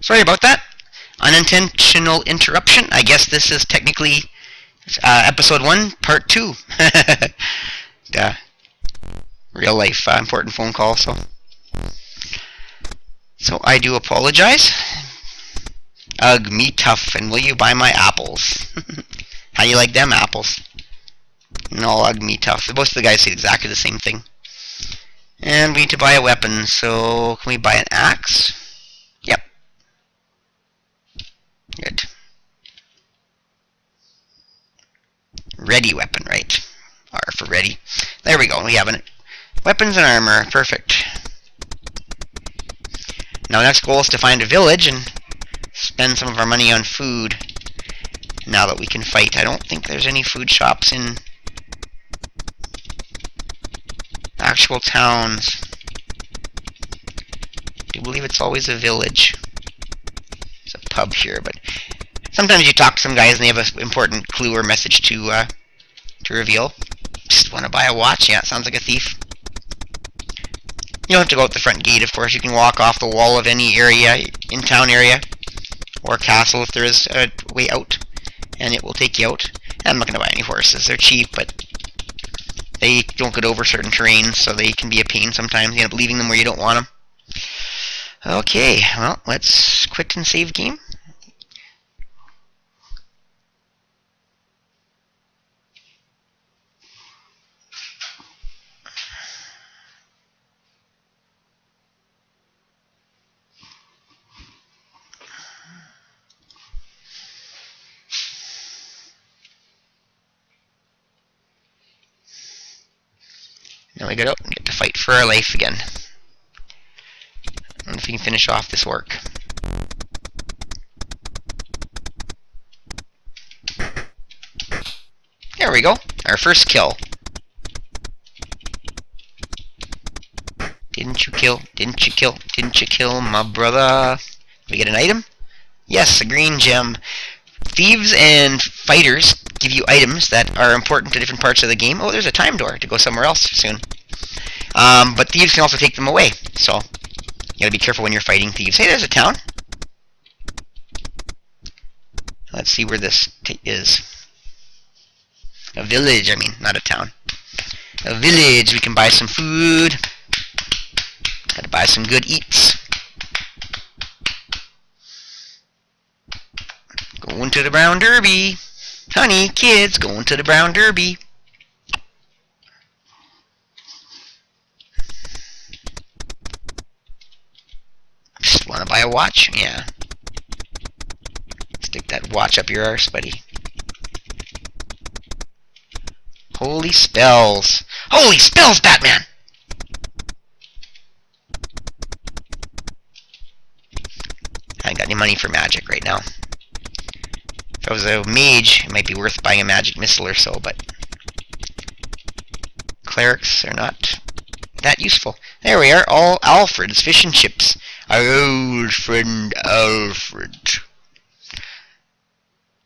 Sorry about that. Unintentional interruption. I guess this is technically episode 1, part 2. Real life important phone call, so I do apologize. Ugh, me tough, and will you buy my apples? How do you like them apples? No, ugh, me tough. Most of the guys say exactly the same thing. And we need to buy a weapon, so can we buy an axe? Yep. Good. Ready weapon, right? R for ready. There we go, we have it. Weapons and armor, perfect. Now, next goal is to find a village and spend some of our money on food. Now that we can fight, I don't think there's any food shops in actual towns. I do believe it's always a village. There's a pub here, but sometimes you talk to some guys and they have an important clue or message to reveal. Just want to buy a watch? Yeah, it sounds like a thief. You don't have to go out the front gate, of course. You can walk off the wall of any area, in town area, or castle if there is a way out, and it will take you out. I'm not going to buy any horses. They're cheap, but they don't get over certain terrains, so they can be a pain sometimes. You end up leaving them where you don't want them. Okay, well, let's quit and save game. Now we get out and get to fight for our life again. I don't know if we can finish off this work. There we go. Our first kill. Didn't you kill my brother? Did we get an item? Yes, a green gem. Thieves and fighters give you items that are important to different parts of the game. Oh, there's a time door to go somewhere else soon. But thieves can also take them away, so you gotta be careful when you're fighting thieves. Hey, there's a town. Let's see where this is. A village, I mean, not a town. A village. We can buy some food. Gotta buy some good eats. Going to the Brown Derby. Honey, kids, going to the Brown Derby. Just want to buy a watch? Yeah. Stick that watch up your arse, buddy. Holy spells. Holy spells, Batman! I ain't got any money for magic right now. If I was a mage, it might be worth buying a magic missile or so, but clerics are not that useful. There we are, all Alfred's fish and chips. Our old friend Alfred.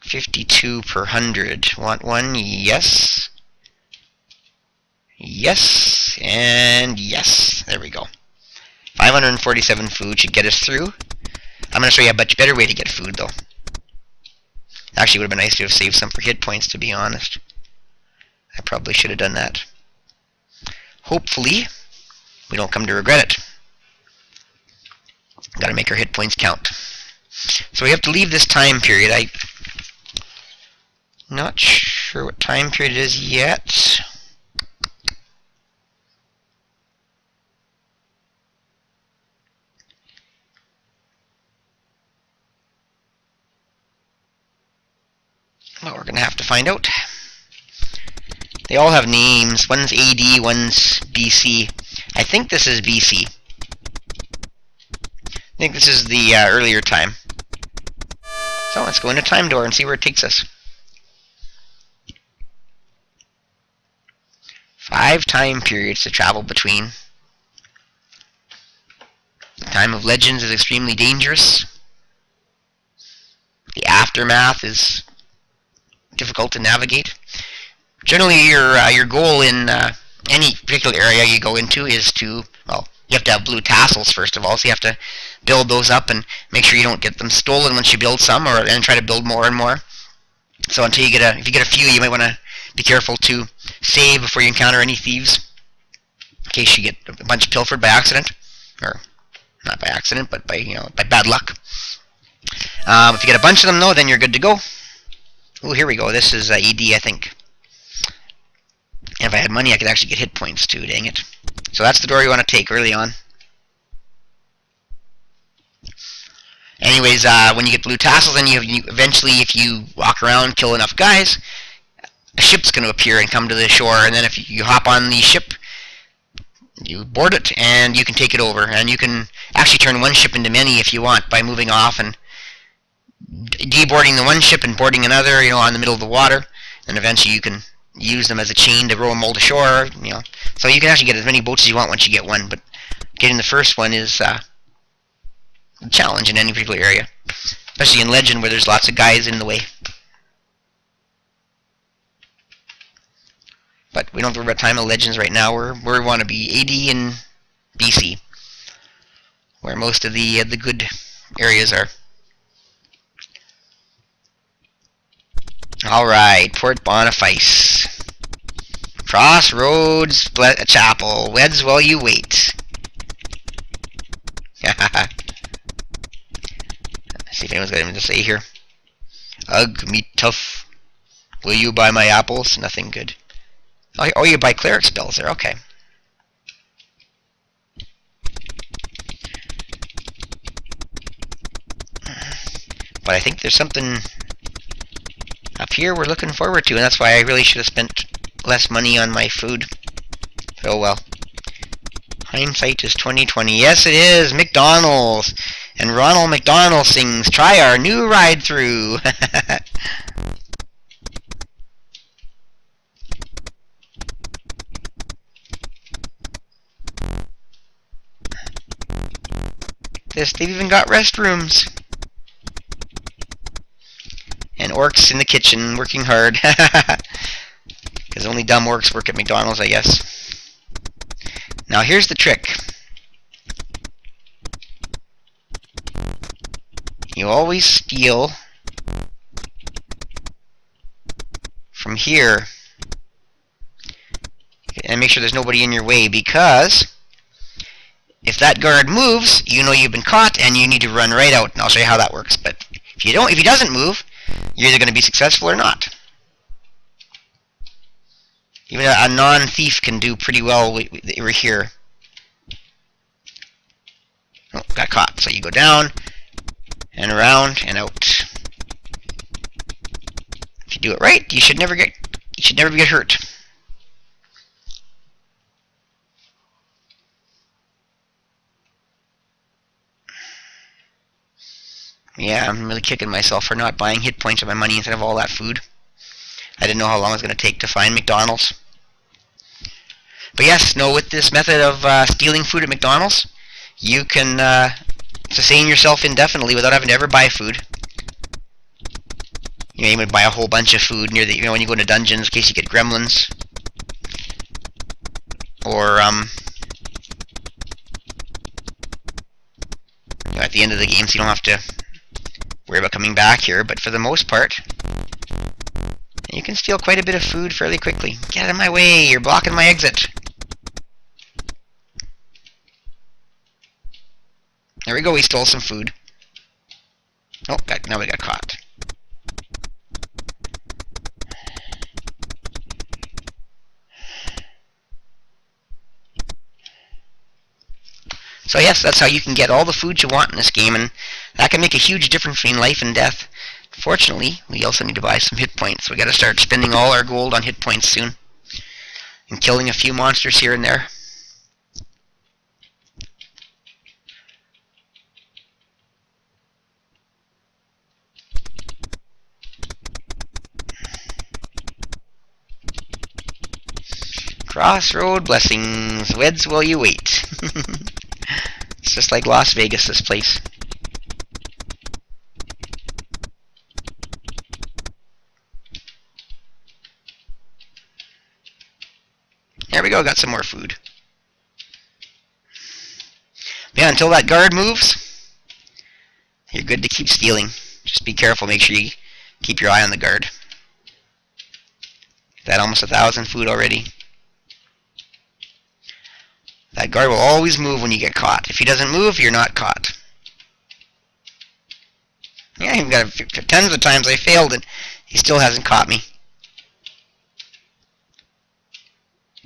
52 per 100. Want one? Yes. Yes, and yes. There we go. 547 food should get us through. I'm going to show you a much better way to get food, though. Actually, it would have been nice to have saved some for hit points, to be honest. I probably should have done that. Hopefully, we don't come to regret it. Gotta make our hit points count. So we have to leave this time period. I'm not sure what time period it is yet. Well, we're going to have to find out. They all have names. One's AD, one's BC. I think this is BC. I think this is the earlier time. So let's go into Time Door and see where it takes us. 5 time periods to travel between. The time of Legends is extremely dangerous. The aftermath is difficult to navigate. Generally, your goal in any particular area you go into is to, well, You have to have blue tassels first of all, so you have to build those up and make sure you don't get them stolen once you build some, or and try to build more and more. So until you get if you get a few, you might want to be careful to save before you encounter any thieves, in case you get a bunch pilfered by accident, or not by accident, but by by bad luck. If you get a bunch of them though, then you're good to go. Oh, here we go. This is ED, I think. And if I had money, I could actually get hit points too. Dang it! So that's the door you want to take early on. Anyways, when you get blue tassels, then you eventually, if you walk around, kill enough guys, a ship's going to appear and come to the shore. And then if you hop on the ship, you board it, and you can take it over. And you can actually turn one ship into many if you want by moving off and deboarding the one ship and boarding another, on the middle of the water. And eventually you can use them as a chain to row them all to shore. So you can actually get as many boats as you want once you get one. But getting the first one is a challenge in any particular area, especially in Legend where there's lots of guys in the way. But we don't have to worry about time of Legends right now. We want to be AD and BC, where most of the good areas are. Alright, Port Boniface. Crossroads Chapel. Weds while you wait. Let's see if anyone's got anything to say here. Ugh, me tough. Will you buy my apples? Nothing good. Oh, you buy cleric spells there. Okay. But I think there's something up here we're looking forward to, and that's why I really should have spent less money on my food. Oh well. Hindsight is 20/20. Yes, it is. McDonald's. And Ronald McDonald sings, "Try our new ride-through." They've even got restrooms. And orcs in the kitchen working hard. Because only dumb orcs work at McDonald's, I guess. Now here's the trick. You always steal from here. And make sure there's nobody in your way, because if that guard moves, you know you've been caught and you need to run right out. And I'll show you how that works. But if he doesn't move, you're either going to be successful or not. Even a non-thief can do pretty well over here. Oh, got caught. So you go down and around and out. If you do it right, you should never get hurt. Yeah, I'm really kicking myself for not buying hit points of my money instead of all that food. I didn't know how long it was going to take to find McDonald's. But yes, with this method of stealing food at McDonald's, you can sustain yourself indefinitely without having to ever buy food. You would buy a whole bunch of food near the, when you go into dungeons in case you get gremlins. Or, at the end of the game, so you don't have to worry about coming back here. But for the most part, you can steal quite a bit of food fairly quickly. Get out of my way, you're blocking my exit. There we go, we stole some food. Oh, now we got caught. So yes, that's how you can get all the food you want in this game, and that can make a huge difference between life and death. Fortunately, we also need to buy some hit points. We got to start spending all our gold on hit points soon, and killing a few monsters here and there. Crossroad blessings, weds while you wait. It's just like Las Vegas, this place. There we go, got some more food. Yeah, until that guard moves, you're good to keep stealing. Just be careful. Make sure you keep your eye on the guard. That almost 1,000 food already. That guard will always move when you get caught. If he doesn't move, you're not caught. Yeah, you've got tons of times I failed and he still hasn't caught me.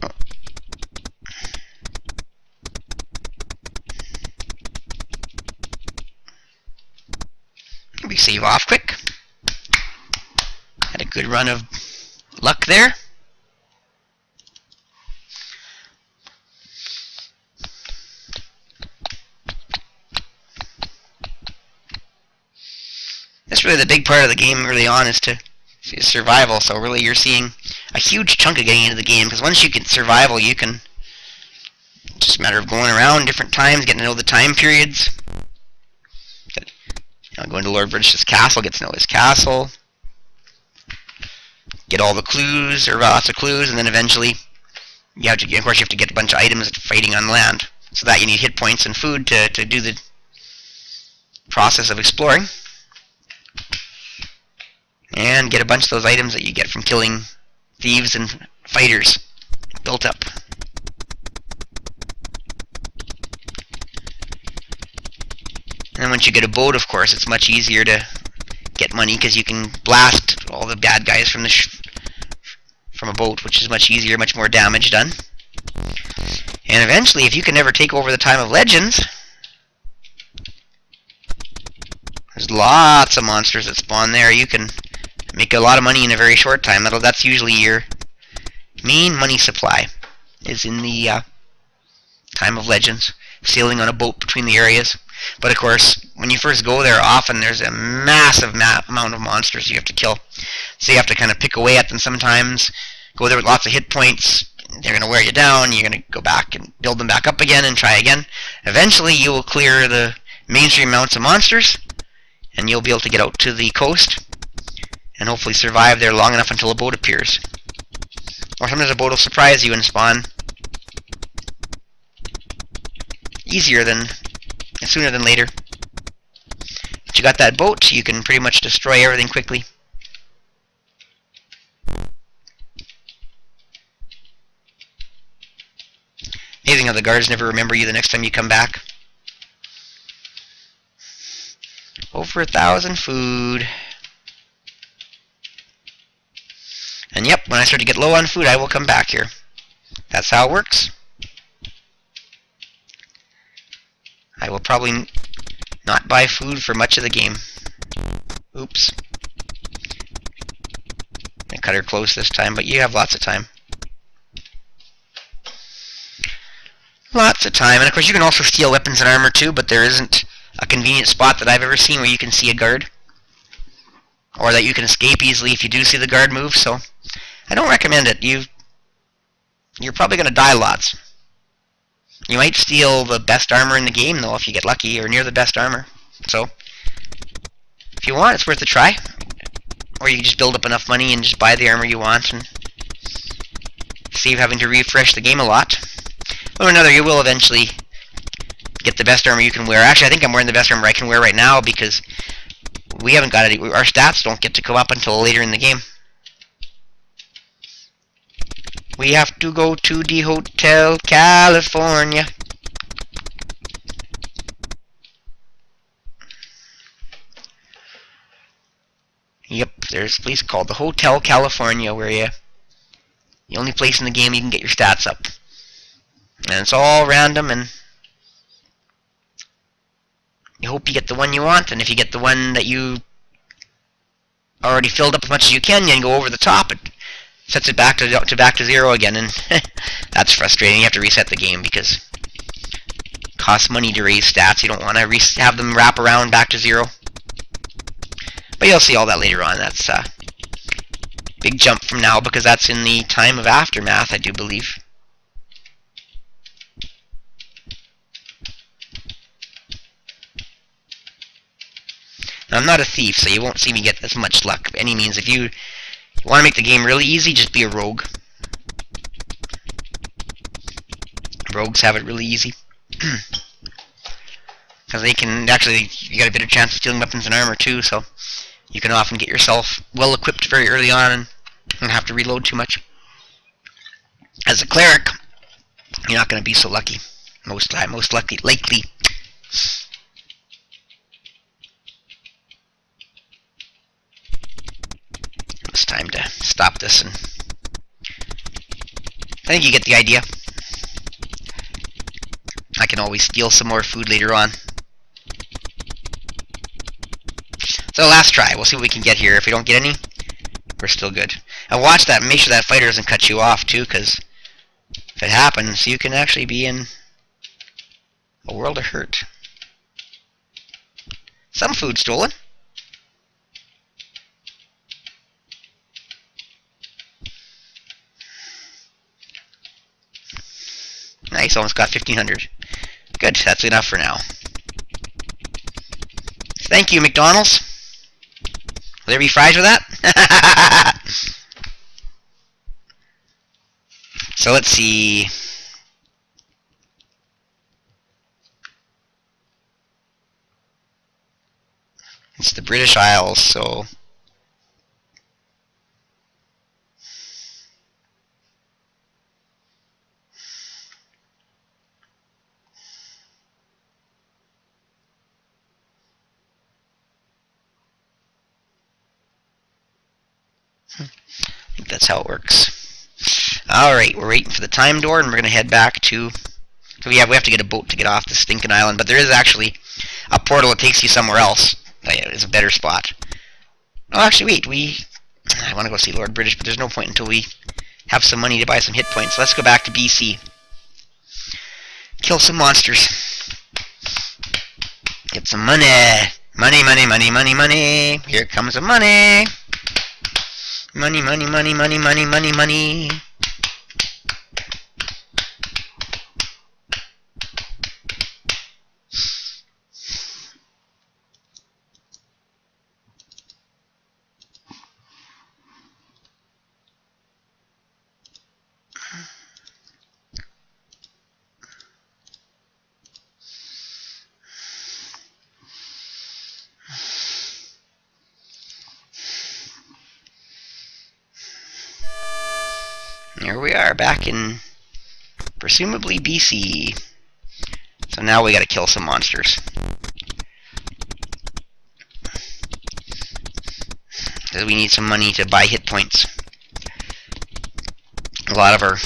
Oh. We save off quick. Had a good run of luck there. That's really the big part of the game early on, is survival. So really you're seeing a huge chunk of getting into the game, because once you get survival, you can, it's just a matter of going around different times, getting to know the time periods. Going to Lord Bridge's castle, get to know his castle, get all the clues, or lots of clues, and then eventually you have to get a bunch of items fighting on land. So that you need hit points and food to do the process of exploring. And get a bunch of those items that you get from killing thieves and fighters built up. And once you get a boat, of course, it's much easier to get money, because you can blast all the bad guys from from a boat, which is much easier, much more damage done. And eventually, if you can never take over the Time of Legends, there's lots of monsters that spawn there. You can make a lot of money in a very short time. That's usually your main money supply, is in the Time of Legends, sailing on a boat between the areas. But of course, when you first go there, often there's a massive amount of monsters you have to kill. So you have to kind of pick away at them sometimes, go there with lots of hit points. They're going to wear you down. You're going to go back and build them back up again and try again. Eventually, you will clear the mainstream amounts of monsters, and you'll be able to get out to the coast and hopefully survive there long enough until a boat appears. Or sometimes a boat will surprise you and spawn sooner than later. If you got that boat, you can pretty much destroy everything quickly. Amazing how the guards never remember you the next time you come back. Over 1,000 food. And yep, when I start to get low on food, I will come back here. That's how it works. I will probably not buy food for much of the game. Oops. I cut her close this time, but you have lots of time. Lots of time. And of course you can also steal weapons and armor too, but there isn't a convenient spot that I've ever seen where you can see a guard, or that you can escape easily if you do see the guard move. So I don't recommend it. You're probably going to die lots. You might steal the best armor in the game, though, if you get lucky, or near the best armor. So, if you want, it's worth a try. Or you can just build up enough money and just buy the armor you want and save having to refresh the game a lot. Or another, you will eventually get the best armor you can wear. Actually, I think I'm wearing the best armor I can wear right now, because we haven't got any. Our stats don't get to come up until later in the game. We have to go to the Hotel California. Yep, there's a place called the Hotel California where the only place in the game you can get your stats up. And it's all random, and you hope you get the one you want, and if you get the one that you already filled up as much as you can go over the top, it sets it back to zero again, and that's frustrating. You have to reset the game because it costs money to raise stats. You don't want to have them wrap around back to zero. But you'll see all that later on. That's a big jump from now, because that's in the Time of Aftermath, I do believe. Now, I'm not a thief, so you won't see me get as much luck by any means. If you want to make the game really easy, just be a rogue. Rogues have it really easy. Because they can actually, you got a better chance of stealing weapons and armor too, so you can often get yourself well equipped very early on and don't have to reload too much. As a cleric, you're not going to be so lucky. Most likely. It's time to stop this, and I think you get the idea. I can always steal some more food later on. So last try. We'll see what we can get here. If we don't get any, we're still good. And watch that. Make sure that fighter doesn't cut you off too, because if it happens, you can actually be in a world of hurt. Some food stolen. Nice, almost got 1,500. Good, that's enough for now. Thank you, McDonald's. Will there be fries with that? So let's see. It's the British Isles, so I think that's how it works. Alright, we're waiting for the time door, and we're going to head back to... So we have to get a boat to get off this stinking island, but there is actually a portal that takes you somewhere else. It's a better spot. Oh, actually, wait, I want to go see Lord British, but there's no point until we have some money to buy some hit points. Let's go back to BC. Kill some monsters. Get some money. Money, money, money, money, money. Here comes the money. Money, money, money, money, money, money, money. Here we are, back in, presumably, BC. So now we gotta kill some monsters. Because we need some money to buy hit points. A lot of our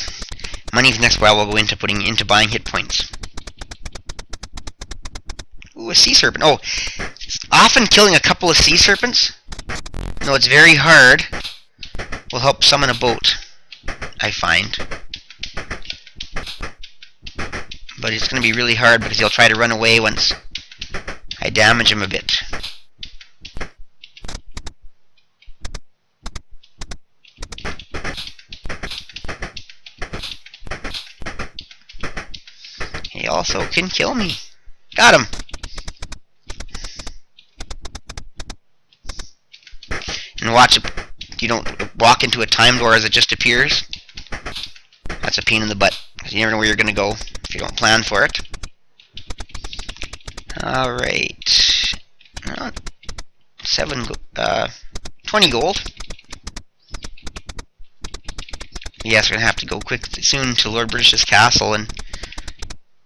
money for the next while will go into buying hit points. Ooh, a sea serpent. Oh, often killing a couple of sea serpents, though it's very hard, will help summon a boat, I find. But it's going to be really hard because he'll try to run away once I damage him a bit. He also can kill me. Got him! And watch it. You don't walk into a time door as it just appears. That's a pain in the butt, because you never know where you're going to go if you don't plan for it. Alright. 20 gold. Yes, we're going to have to go quick soon to Lord British's castle, and...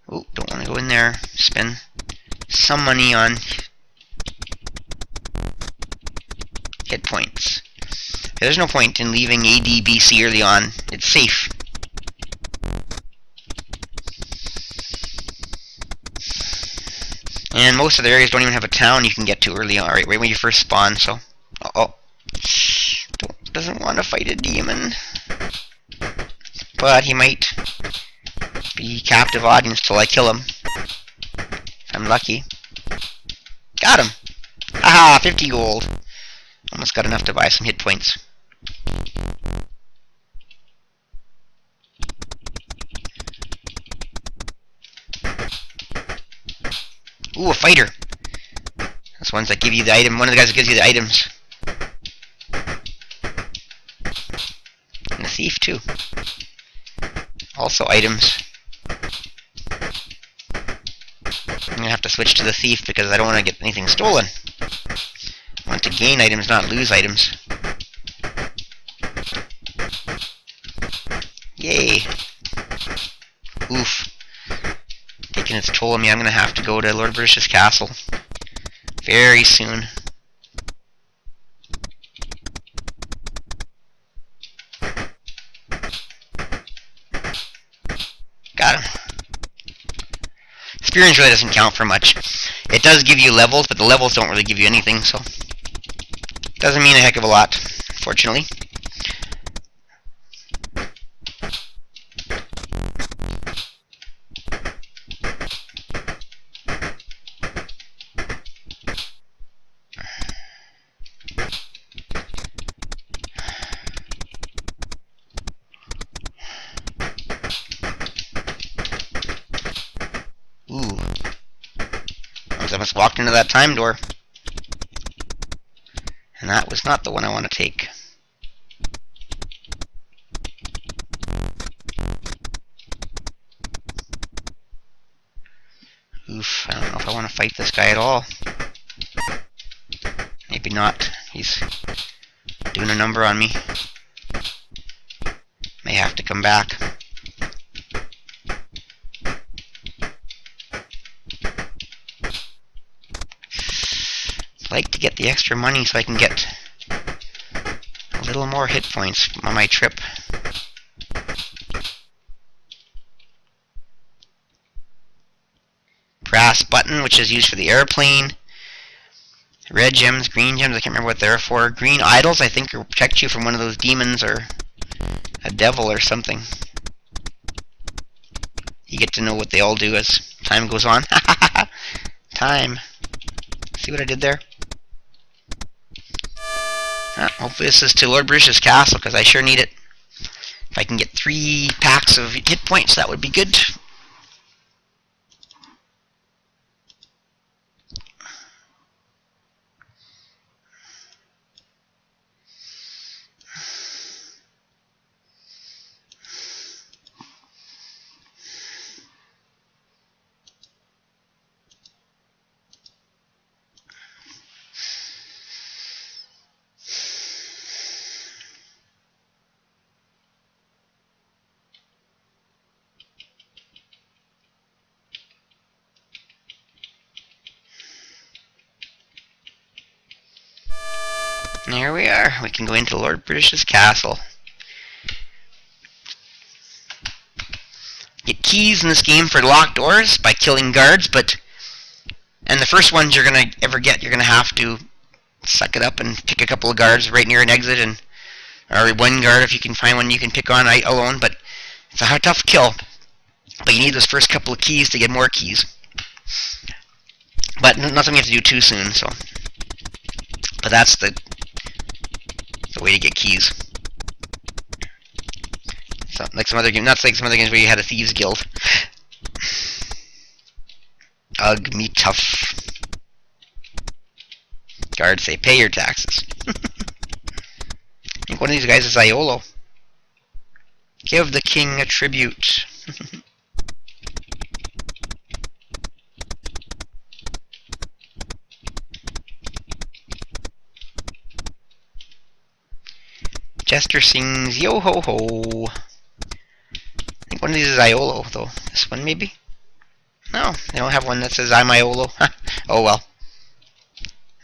Oh, don't want to go in there. Spend some money on hit points. There's no point in leaving ADBC early on. It's safe. And most of the areas don't even have a town you can get to early on, right when you first spawn, so... Doesn't want to fight a demon. But he might be captive audience till I kill him. If I'm lucky. Got him! Haha, 50 gold. Almost got enough to buy some hit points. Ooh, a fighter. That's ones that give you the item. One of the guys that gives you the items. And a thief too. Also items. gonna have to switch to the thief because I don't want to get anything stolen. I want to gain items, not lose items. Yay! Oof. Taking its toll on me, I'm gonna have to go to Lord British's castle very soon. Got him. Experience really doesn't count for much. It does give you levels, but the levels don't really give you anything, so it doesn't mean a heck of a lot, fortunately. Ooh. I must have walked into that time door. And that was not the one I want to take. Oof, I don't know if I want to fight this guy at all. Maybe not. He's doing a number on me. May have to come back. I'd like to get the extra money so I can get a little more hit points on my trip. Brass button, which is used for the airplane. Red gems, green gems, I can't remember what they're for. Green idols, I think, will protect you from one of those demons or a devil or something. You get to know what they all do as time goes on. Time. See what I did there? Hopefully this is to Lord British's castle, because I sure need it. If I can get 3 packs of hit points, that would be good. There we are. We can go into Lord British's castle. Get keys in this game for locked doors by killing guards, and the first ones you're gonna ever get, you're gonna have to suck it up and pick a couple of guards right near an exit, or one guard if you can find one you can pick on alone. But it's a tough kill. But you need those first couple of keys to get more keys. But not something you have to do too soon. So, but that's the way to get keys. So, like some other games, not like some other games where you had a thieves guild. Ugh, me tough. Guards say, pay your taxes. I think one of these guys is Iolo. Give the king a tribute. Jester sings yo ho ho. I think one of these is Iolo, though. This one, maybe? No, they don't have one that says I'm Iolo. Oh well.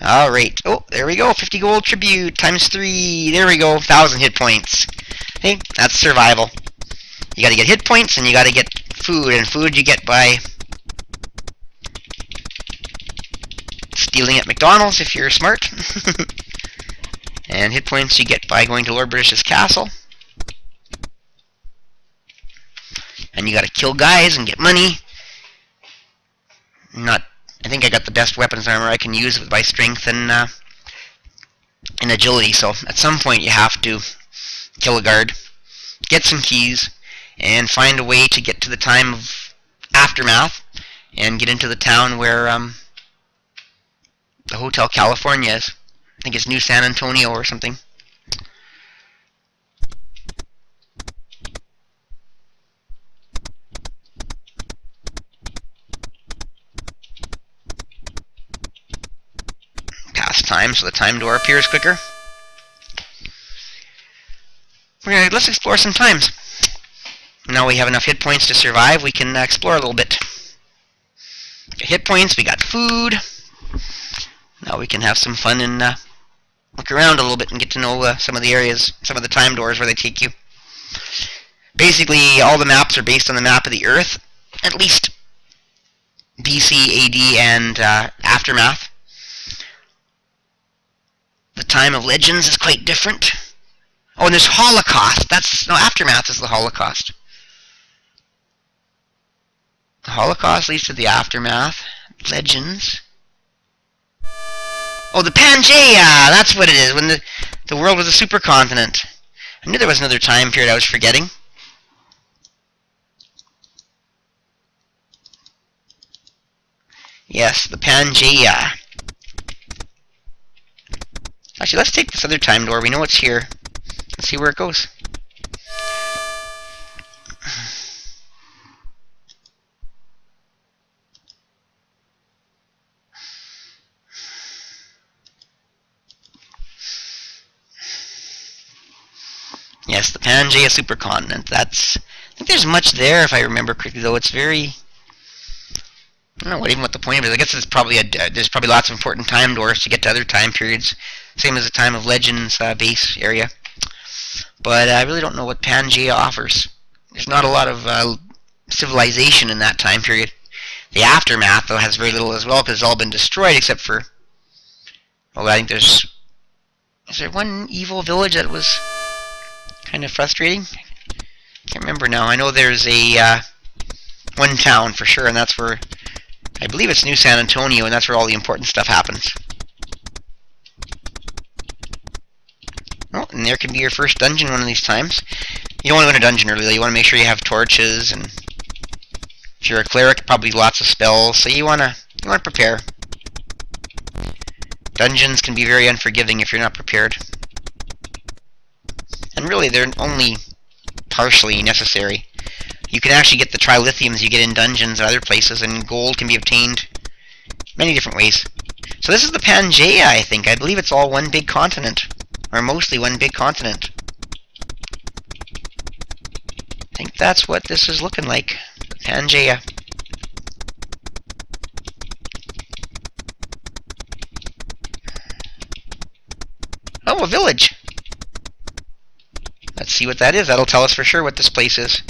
Alright. Oh, there we go. 50 gold tribute times 3. There we go. 1,000 hit points. Hey, that's survival. You gotta get hit points and you gotta get food. And food you get by stealing at McDonald's if you're smart. And hit points you get by going to Lord British's castle. And you gotta kill guys and get money. I think I got the best weapons and armor I can use with my strength and agility, so at some point you have to kill a guard, get some keys, and find a way to get to the time of Aftermath and get into the town where the Hotel California is. I think it's New San Antonio or something. last time, so the time door appears quicker. Let's explore some times. Now we have enough hit points to survive, we can explore a little bit. Hit points, we got food. Now we can have some fun and look around a little bit and get to know some of the areas, some of the time doors where they take you. Basically, all the maps are based on the map of the Earth, at least BC, AD, and Aftermath. The Time of Legends is quite different. Oh, and there's Holocaust. No, Aftermath is the Holocaust. The Holocaust leads to the Aftermath. Legends. Oh, the Pangaea! That's what it is, when the world was a supercontinent. I knew there was another time period I was forgetting. Yes, the Pangaea. Actually, let's take this other time door. We know it's here. Let's see where it goes. Yes, the Pangaea supercontinent. I think there's much there, if I remember correctly, though. It's very... I don't know what the point of it is. I guess it's probably there's probably lots of important time doors to get to other time periods. Same as the Time of Legends base area. But I really don't know what Pangaea offers. There's not a lot of civilization in that time period. The Aftermath, though, has very little as well, because it's all been destroyed except for... Well, I think there's... Is there one evil village that was kind of frustrating? I can't remember now. I know there's one town for sure, and that's where... I believe it's New San Antonio, and that's where all the important stuff happens. Oh, and there can be your first dungeon one of these times. You don't want to go in a dungeon early, though. You want to make sure you have torches, and if you're a cleric, probably lots of spells, so you want to prepare. Dungeons can be very unforgiving if you're not prepared. And really, they're only partially necessary. You can actually get the trilithiums you get in dungeons and other places, and gold can be obtained many different ways. So this is the Pangaea, I think. I believe it's all one big continent, or mostly one big continent. I think that's what this is looking like, the Pangaea. Oh, a village! Let's see what that is. That'll tell us for sure what this place is.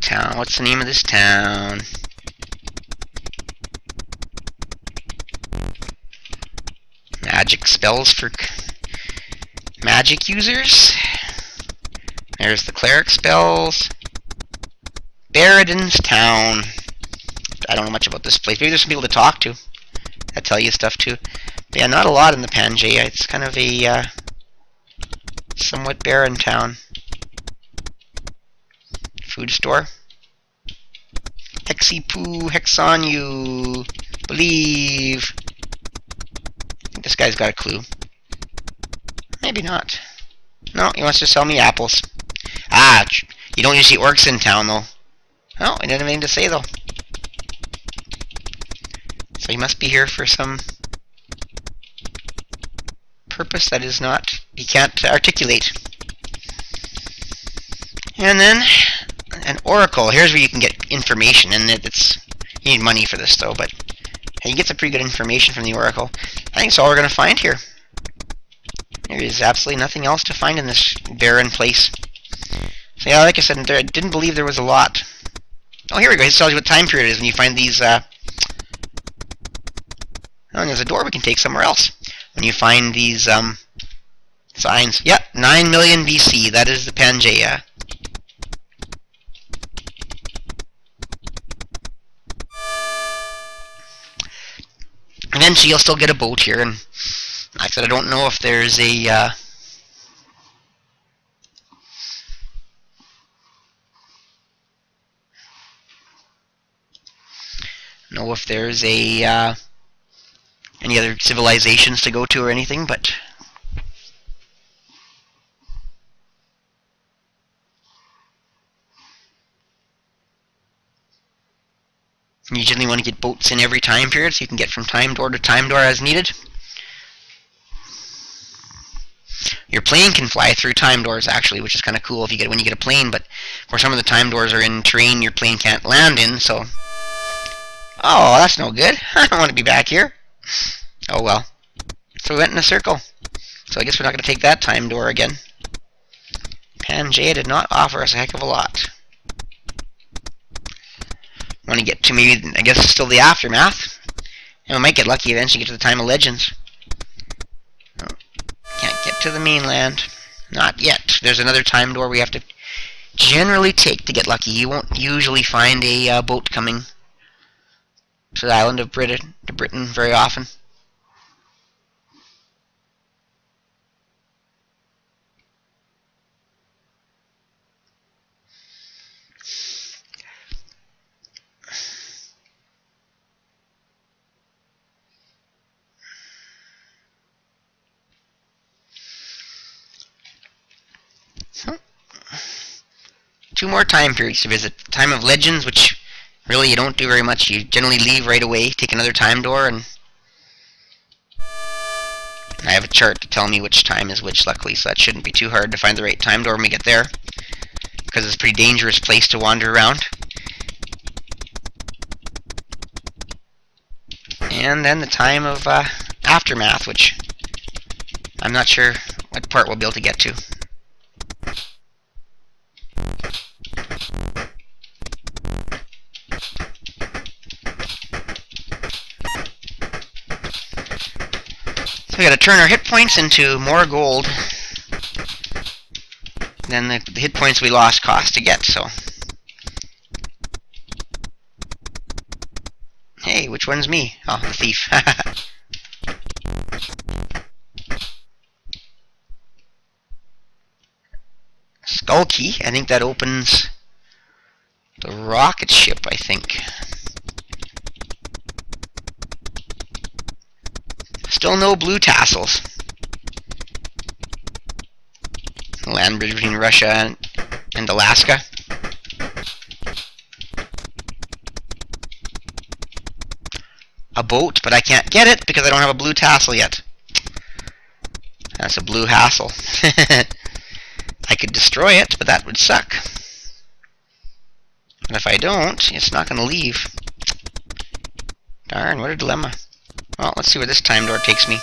Town. What's the name of this town? Magic spells for magic users. There's the cleric spells. Barradin's town. I don't know much about this place. Maybe there's some people to talk to that tell you stuff too. But yeah, not a lot in the Pangaea. It's kind of a somewhat barren town. Food store. Hexipoo, hex on you. Believe. I think this guy's got a clue. Maybe not. No, he wants to sell me apples. Ah, you don't usually see orcs in town, though. Oh, I didn't have anything to say, though. So he must be here for some purpose that is not... he can't articulate. And then... an oracle. Here's where you can get information, and it's you need money for this though, but you get some pretty good information from the oracle. I think it's all we're going to find here. There is absolutely nothing else to find in this barren place. So yeah, like I said, I didn't believe there was a lot. Oh, here we go. It tells you what time period it is when you find these... oh, and there's a door we can take somewhere else. When you find these signs. Yep, 9 million BC. That is the Pangaea. Eventually you'll still get a boat here, and like I said, I don't know if there's a know if there's a any other civilizations to go to or anything, but you generally want to get boats in every time period so you can get from time door to time door as needed. Your plane can fly through time doors actually, which is kind of cool if you get when you get a plane, but of course some of the time doors are in terrain your plane can't land in, so oh, that's no good. I don't want to be back here. Oh well. So we went in a circle. So I guess we're not going to take that time door again. Pangea did not offer us a heck of a lot. Want to get to maybe, I guess, still the aftermath. And we might get lucky eventually get to the time of legends. Oh, can't get to the mainland. Not yet. There's another time door we have to generally take to get lucky. You won't usually find a boat coming to the island of Britain very often. Two more time periods to visit. Time of Legends, which really you don't do very much. You generally leave right away, take another time door, and I have a chart to tell me which time is which, luckily, so that shouldn't be too hard to find the right time door when we get there, because it's a pretty dangerous place to wander around. And then the time of Aftermath, which I'm not sure what part we'll be able to get to. So we gotta turn our hit points into more gold than the hit points we lost cost to get, so. Hey, which one's me? Oh, the thief. Skull key, I think that opens the rocket ship, I think. Still no blue tassels. Land bridge between Russia and Alaska. A boat, but I can't get it because I don't have a blue tassel yet. That's a blue hassle. I could destroy it, but that would suck. And if I don't, it's not going to leave. Darn, what a dilemma. Well, let's see where this time door takes me.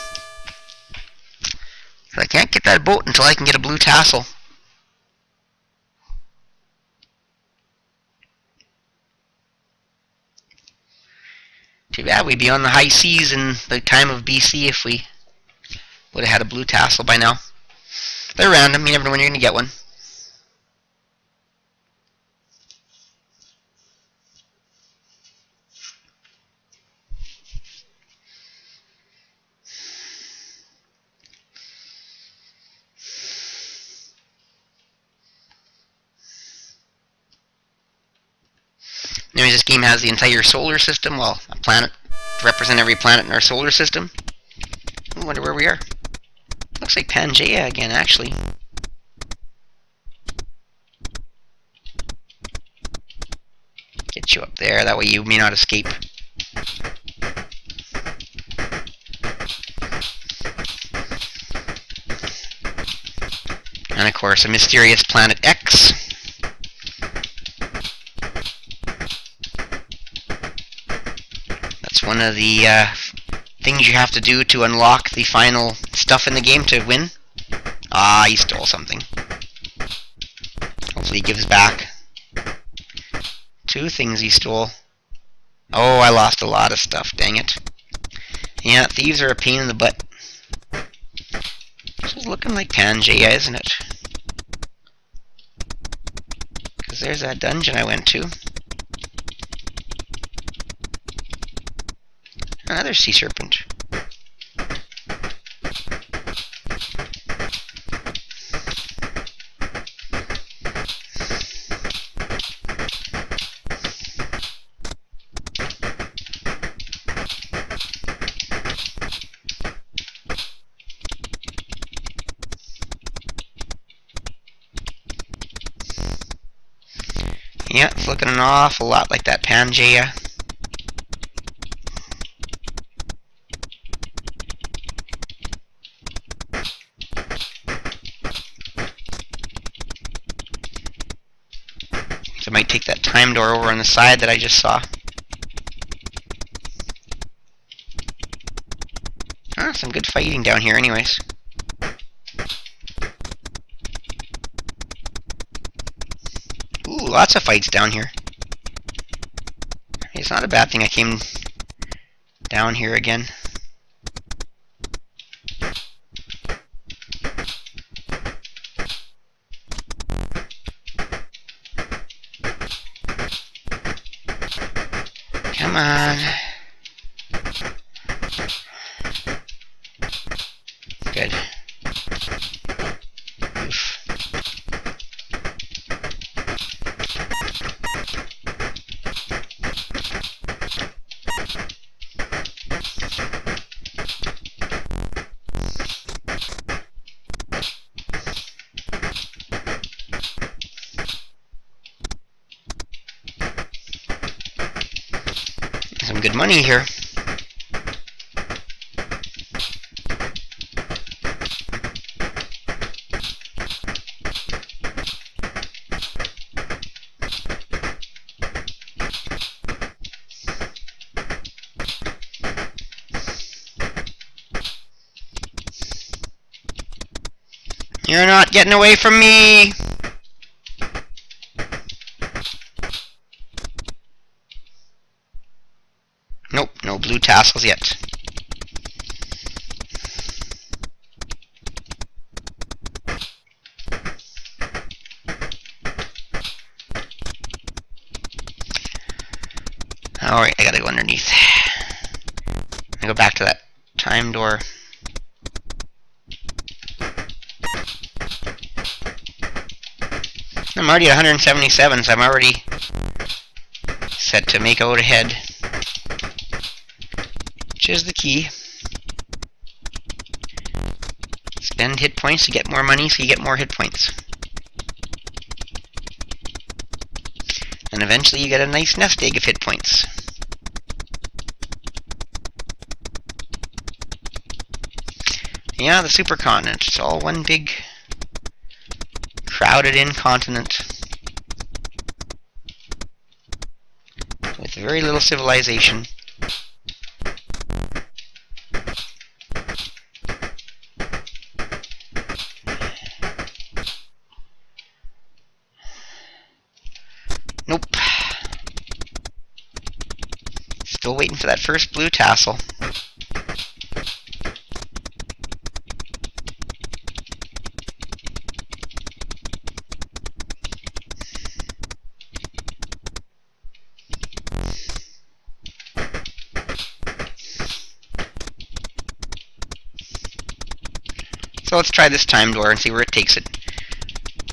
I can't get that boat until I can get a blue tassel. Too bad we'd be on the high seas in the time of BC if we would have had a blue tassel by now. They're random, you never know when you're going to get one. Anyways, this game has the entire solar system, well, a planet to represent every planet in our solar system. I wonder where we are. Looks like Pangea again, actually. Get you up there, that way you may not escape. And of course, a mysterious planet X. That's one of the things you have to do to unlock the final stuff in the game to win. Ah, he stole something. Hopefully he gives back. Two things he stole. Oh, I lost a lot of stuff, dang it. Yeah, thieves are a pain in the butt. This is looking like Pangea, isn't it? Because there's that dungeon I went to. Another sea serpent. Yeah, it's looking an awful lot like that Pangea. So I might take that time door over on the side that I just saw. Ah, some good fighting down here anyways. Ooh, lots of fights down here. It's not a bad thing I came down here again. Come on. Good. Oof. Some good money here. You're not getting away from me! Nope, no blue tassels yet. Alright, I gotta go underneath. I go back to that time door. I'm already at 177, so I'm already set to make out ahead. Which is the key. Spend hit points to get more money, so you get more hit points. And eventually you get a nice nest egg of hit points. Yeah, the supercontinent. It's all one big crowded in continent with very little civilization. Nope. Still waiting for that first blue tassel. So let's try this time door and see where it takes it.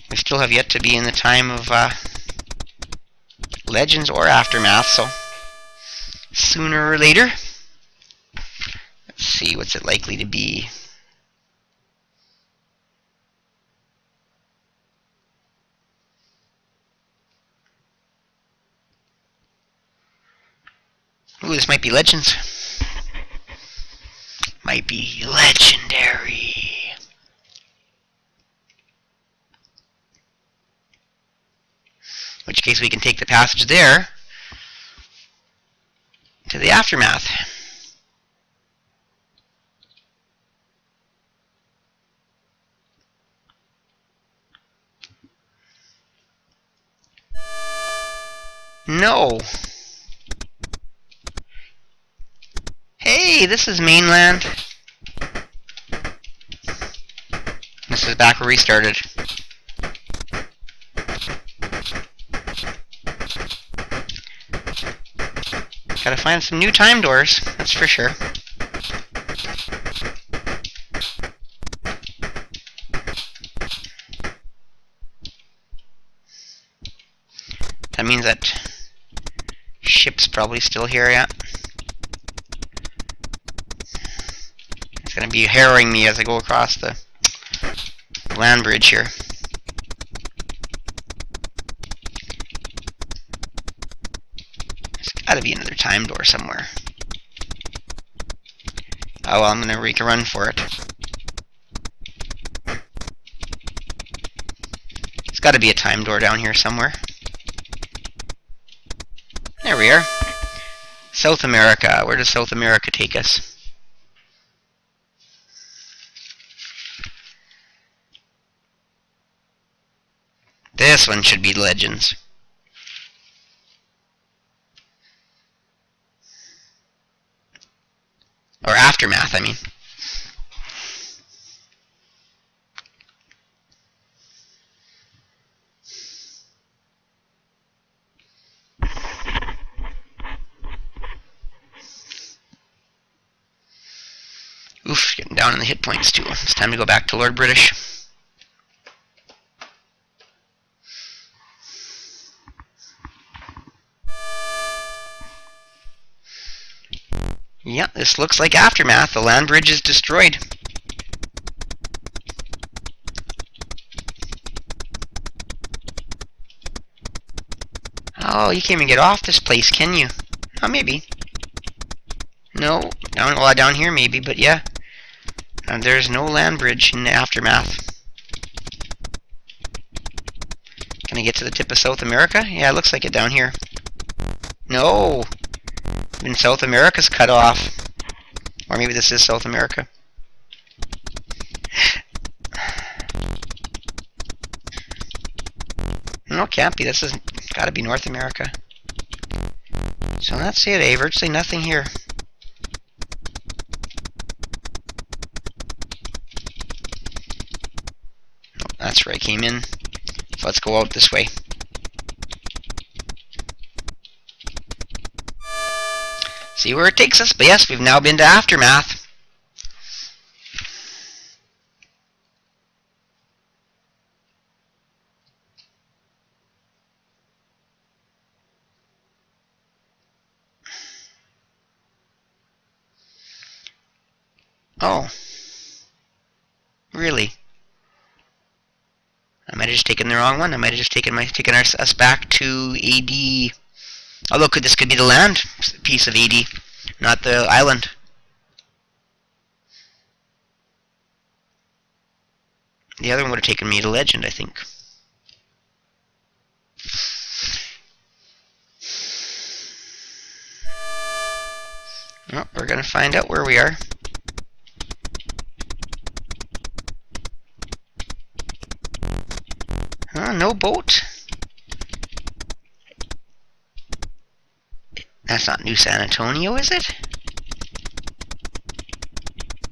We still have yet to be in the time of Legends or Aftermath, so sooner or later. Let's see, what's it likely to be? Ooh, this might be Legends. Might be legendary. In which case we can take the passage there to the Aftermath. No. Hey, this is mainland. This is back where we started. Gotta find some new time doors, that's for sure. That means that ship's probably still here, yeah. It's gonna be harrowing me as I go across the land bridge here. Gotta be another time door somewhere. Oh well, I'm gonna make a run for it. There's gotta be a time door down here somewhere. There we are. South America. Where does South America take us? This one should be Legends. Or Aftermath, I mean. Oof, getting down on the hit points too. It's time to go back to Lord British. Yeah, this looks like Aftermath. The land bridge is destroyed. Oh, you can't even get off this place, can you? Oh, maybe. No, down here maybe, but yeah. There's no land bridge in the Aftermath. Can I get to the tip of South America? Yeah, it looks like it down here. No! Even South America's cut off. Or maybe this is South America. No, it can't be. This has gotta be North America. So that's it, eh? Virtually nothing here. That's where I came in. So let's go out this way. See where it takes us. But yes, we've now been to Aftermath. Oh. Really? I might have just taken the wrong one. I might have just taken us back to AD. Although this could be the land piece of AD, not the island. The other one would have taken me to Legend, I think. Well, we're going to find out where we are. No boat. That's not New San Antonio, is it?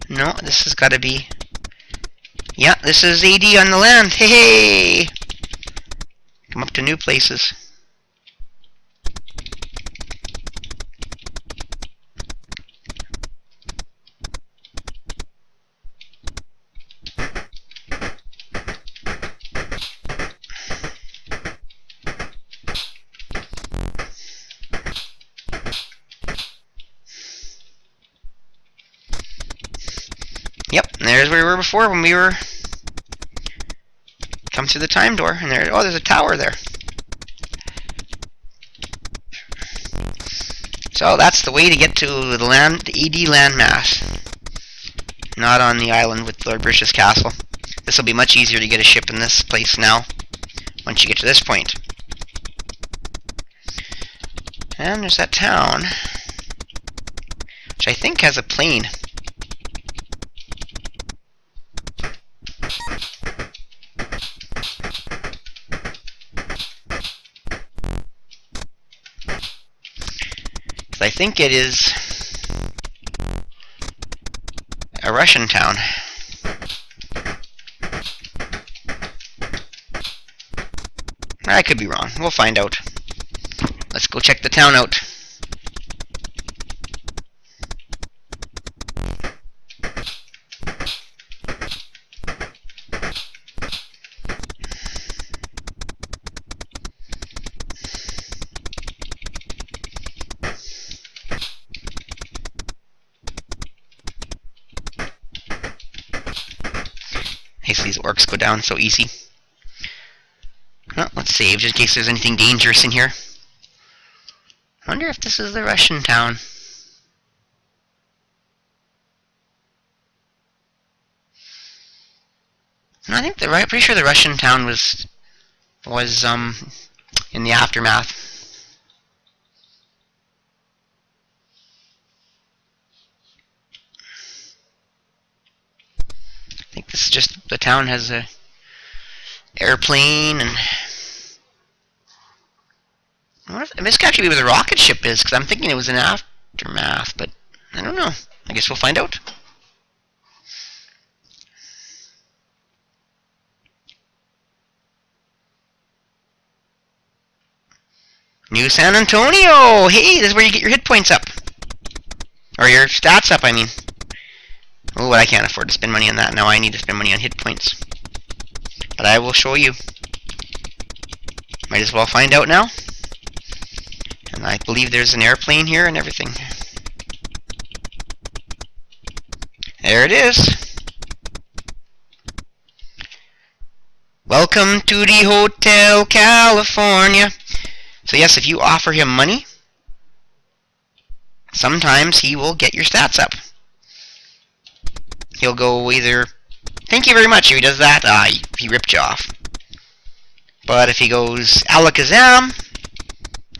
No, this has got to be... Yeah, this is AD on the land. Hey! Come up to new places. Yep, and there's where we were before when we were come through the time door, and there. Oh, there's a tower there. So that's the way to get to the land, the AD landmass. Not on the island with Lord British's castle. This will be much easier to get a ship in this place now. Once you get to this point. And there's that town, which I think has a plane. I think it is a Russian town. I could be wrong. We'll find out. Let's go check the town out. These orcs go down so easy. Well, let's save just in case there's anything dangerous in here. Wonder if this is the Russian town. I think pretty sure the Russian town was in the aftermath. I think this is just the town has a airplane and this could actually be where the rocket ship is, because I'm thinking it was an aftermath, but I don't know. I guess we'll find out. New San Antonio! Hey, this is where you get your hit points up. Or your stats up, I mean. Oh, but I can't afford to spend money on that. Now I need to spend money on hit points. But I will show you. Might as well find out now. And I believe there's an airplane here and everything. There it is. Welcome to the Hotel California. So yes, if you offer him money, sometimes he will get your stats up. He'll go either, thank you very much. If he does that, he ripped you off. But if he goes alakazam,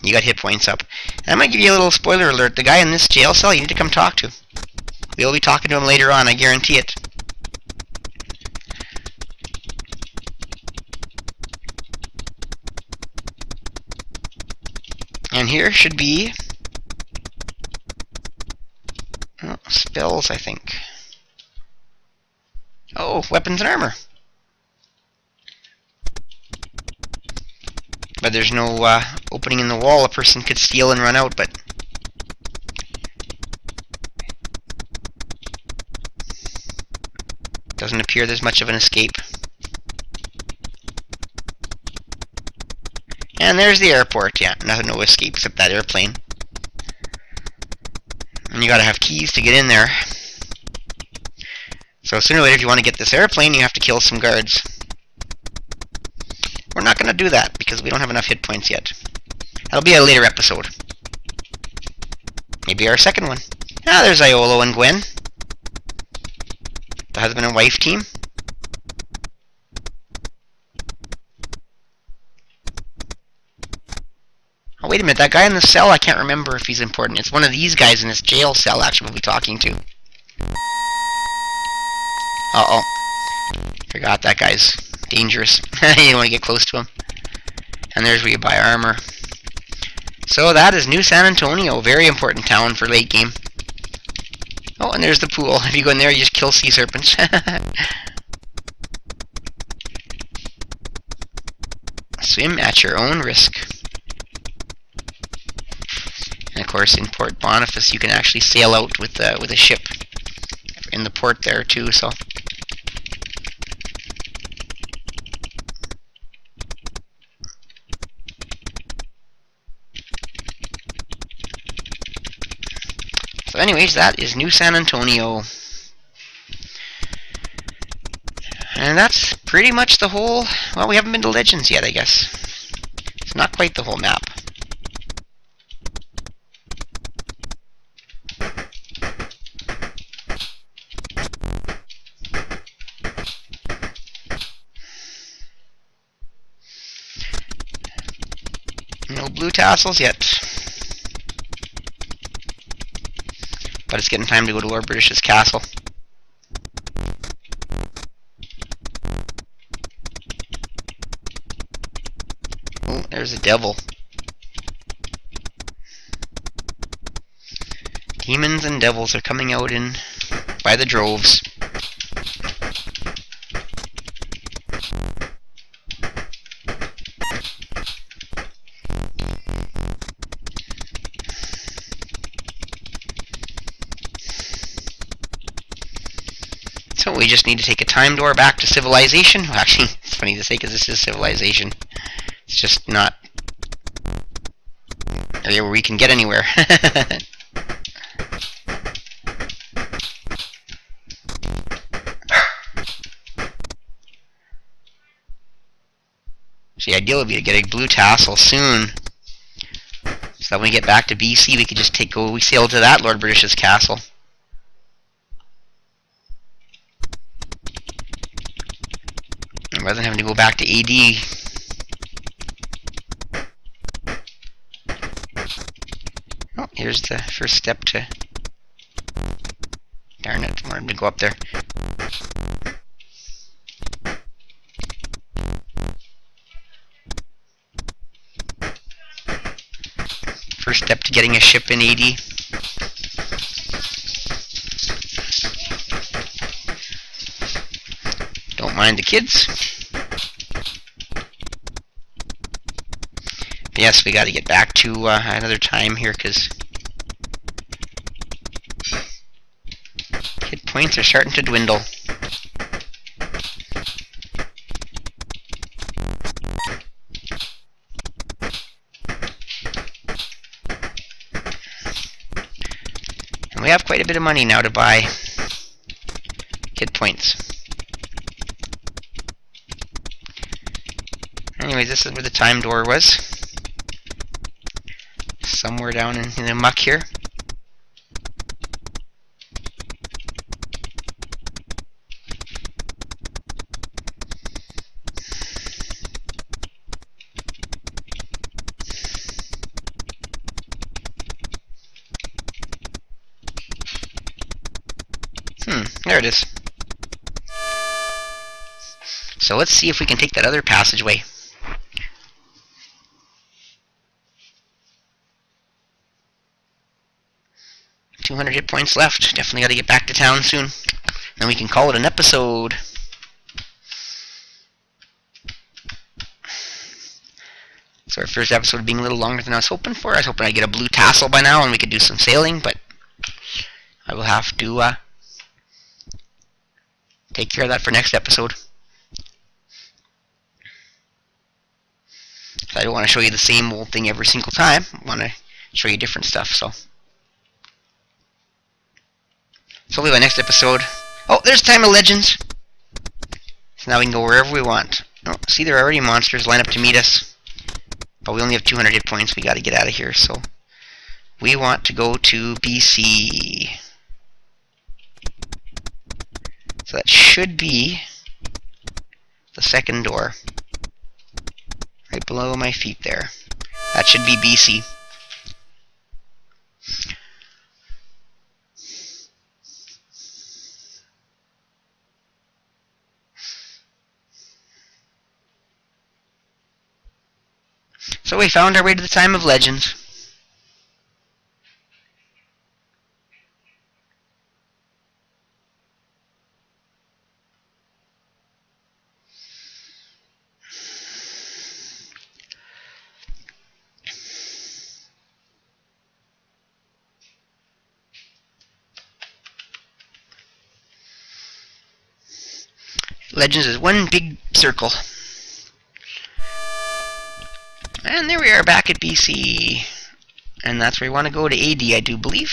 you got hit points up. And I might give you a little spoiler alert. The guy in this jail cell, you need to come talk to. We'll be talking to him later on, I guarantee it. And here should be spells, I think. Oh, weapons and armor. But there's no opening in the wall a person could steal and run out, but doesn't appear there's much of an escape. And there's the airport, yeah, no escape except that airplane. And you gotta have keys to get in there. So sooner or later, if you want to get this airplane, you have to kill some guards. We're not gonna do that, because we don't have enough hit points yet. That'll be a later episode. Maybe our second one. Ah, there's Iolo and Gwen. The husband and wife team. Oh, wait a minute, that guy in the cell, I can't remember if he's important. It's one of these guys in this jail cell, actually, we'll be talking to. Uh-oh. Forgot that guy's dangerous. You don't want to get close to him. And there's where you buy armor. So that is New San Antonio. Very important town for late game. Oh, and there's the pool. If you go in there, you just kill sea serpents. Swim at your own risk. And of course, in Port Boniface, you can actually sail out with a ship in the port there too. So anyways, that is New San Antonio. And that's pretty much the whole... Well, we haven't been to Legends yet, I guess. It's not quite the whole map. No blue tassels yet. But it's getting time to go to Lord British's castle. Oh, there's a devil. Demons and devils are coming out in by the droves. So we just need to take a time door back to civilization. Well, actually, it's funny to say because this is civilization. It's just not an area where we can get anywhere. So the ideal would be to get a blue tassel soon, So that when we get back to BC, we could just we sail to that Lord British's castle. Rather than having to go back to AD. Oh, here's the first step to... Darn it, I wanted to go up there. First step to getting a ship in AD. Don't mind the kids. But yes, we got to get back to another time here because hit points are starting to dwindle. And we have quite a bit of money now to buy hit points. Anyways, this is where the time door was. Somewhere down in the muck here. There it is. So let's see if we can take that other passageway. $200 hit points left. Definitely got to get back to town soon. Then we can call it an episode. So our first episode being a little longer than I was hoping for. I was hoping I'd get a blue tassel by now and we could do some sailing, but I will have to take care of that for next episode. I don't want to show you the same old thing every single time. I want to show you different stuff, so. So hopefully by next episode... Oh, there's Time of Legends! So now we can go wherever we want. Oh, see, there are already monsters line up to meet us. But we only have 200 hit points. We got to get out of here, so... We want to go to BC. So that should be the second door. Right below my feet there. That should be BC. So we found our way to the Time of Legends. Legends is one big circle. And there we are back at BC. And that's where we want to go to AD, I do believe.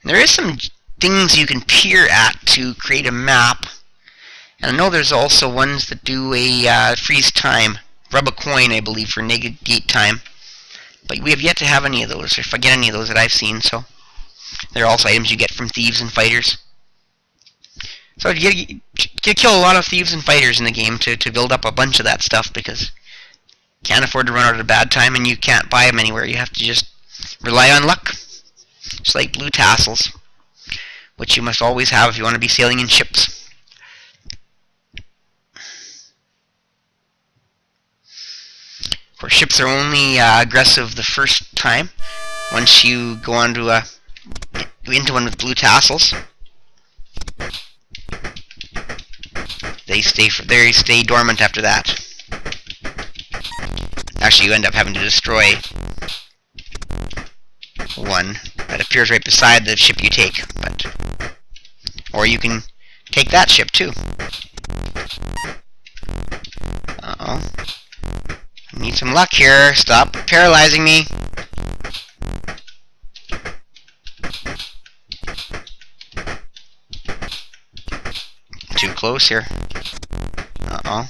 There is some things you can peer at to create a map. And I know there's also ones that do a freeze time. Rub a coin, I believe, for negate time. But we have yet to have any of those, or if I get any of those that I've seen, so. They're also items you get from thieves and fighters. So you kill a lot of thieves and fighters in the game to build up a bunch of that stuff, because you can't afford to run out at a bad time and you can't buy them anywhere. You have to just rely on luck. Just like blue tassels, which you must always have if you want to be sailing in ships. Of course, ships are only aggressive the first time. Once you go onto into one with blue tassels, they stay dormant after that. Actually, you end up having to destroy one that appears right beside the ship you take, or you can take that ship too. Uh-oh. I need some luck here. Stop paralyzing me. Too close here. Uh-oh.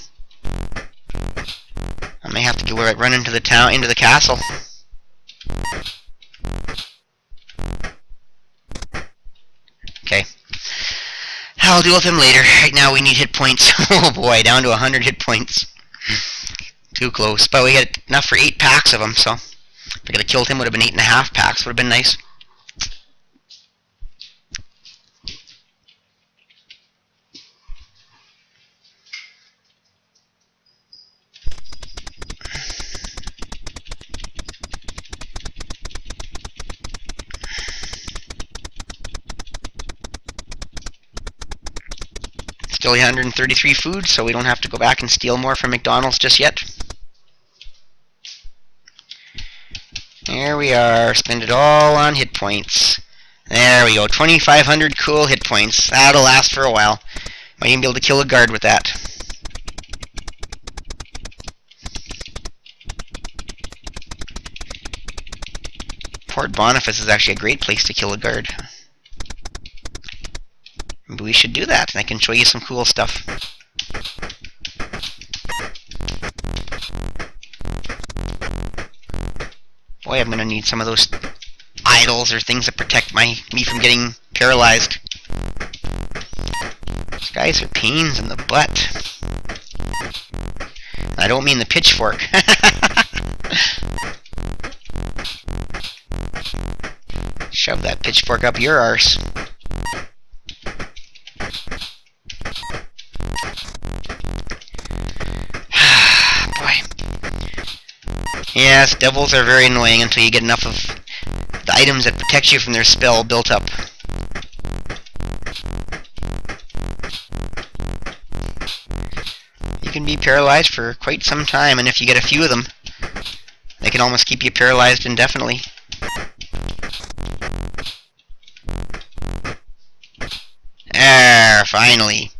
I'm May have to go run into the town, into the castle. Okay. I'll deal with him later. Right now we need hit points. Oh boy, down to 100 hit points. Too close. But we got enough for 8 packs of them, so if I could have killed him, would have been 8.5 packs. Would have been nice. Still 133 food, so we don't have to go back and steal more from McDonald's just yet. There we are. Spend it all on hit points. There we go. 2,500 cool hit points. That'll last for a while. Might even be able to kill a guard with that. Port Boniface is actually a great place to kill a guard. Maybe we should do that, and I can show you some cool stuff. Boy, I'm going to need some of those idols or things that protect me from getting paralyzed. These guys are pains in the butt. I don't mean the pitchfork. Shove that pitchfork up your arse. Yes, devils are very annoying until you get enough of the items that protect you from their spell built up. You can be paralyzed for quite some time, and if you get a few of them, they can almost keep you paralyzed indefinitely. There, finally.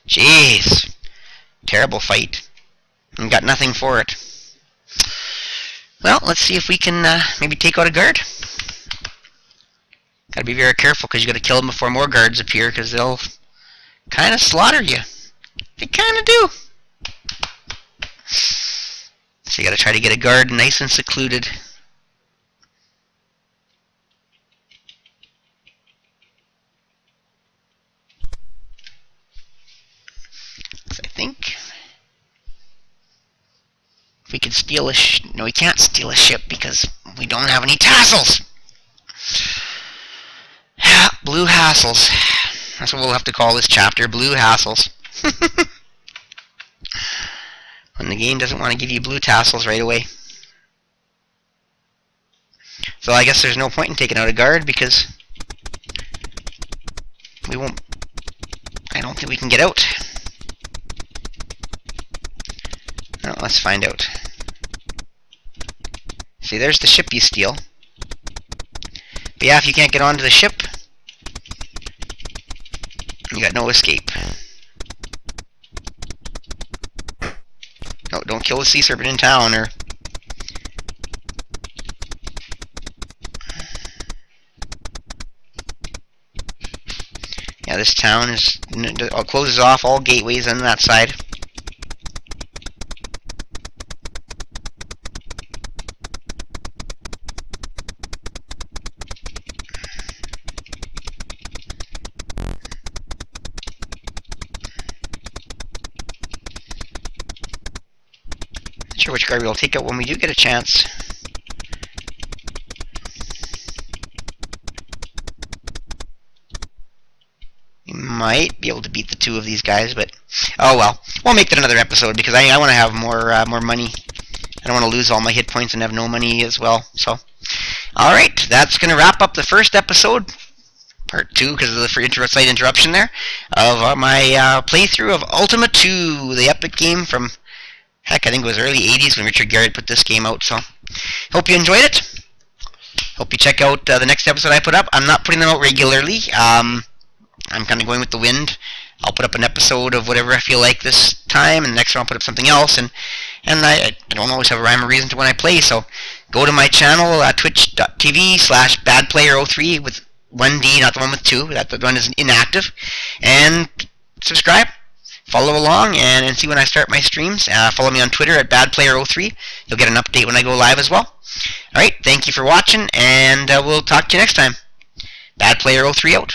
Jeez. Terrible fight. And got nothing for it. Well, let's see if we can maybe take out a guard. Gotta be very careful because you gotta kill them before more guards appear because they'll kind of slaughter you. They kind of do. So you gotta try to get a guard nice and secluded. So I think if we could steal a no, we can't steal a ship because we don't have any tassels. Blue hassles. That's what we'll have to call this chapter, blue hassles. When the game doesn't want to give you blue tassels right away. So I guess there's no point in taking out a guard because we won't. I don't think we can get out. No, let's find out. See, there's the ship you steal. But yeah, if you can't get onto the ship, you got no escape. No, don't kill a sea serpent in town, or yeah, this town is closes off all gateways on that side. Not sure which guard we'll take out when we do get a chance. We might be able to beat the two of these guys, but oh well. We'll make that another episode because I want to have more money. I don't want to lose all my hit points and have no money as well. So, all right, that's going to wrap up the first episode, part 2, because of the slight interruption there, of my playthrough of Ultima 2, the epic game from, heck, I think it was early 80s when Richard Garrett put this game out. So, hope you enjoyed it. Hope you check out the next episode I put up. I'm not putting them out regularly. I'm kind of going with the wind. I'll put up an episode of whatever I feel like this time, and the next one I'll put up something else, and I don't always have a rhyme or reason to when I play, so go to my channel, twitch.tv/badplayer03 with 1D, not the one with 2, that the one is inactive, and subscribe. follow along and see when I start my streams. Follow me on Twitter at badplayer03. You'll get an update when I go live as well. Alright, thank you for watching, and we'll talk to you next time. Badplayer03 out.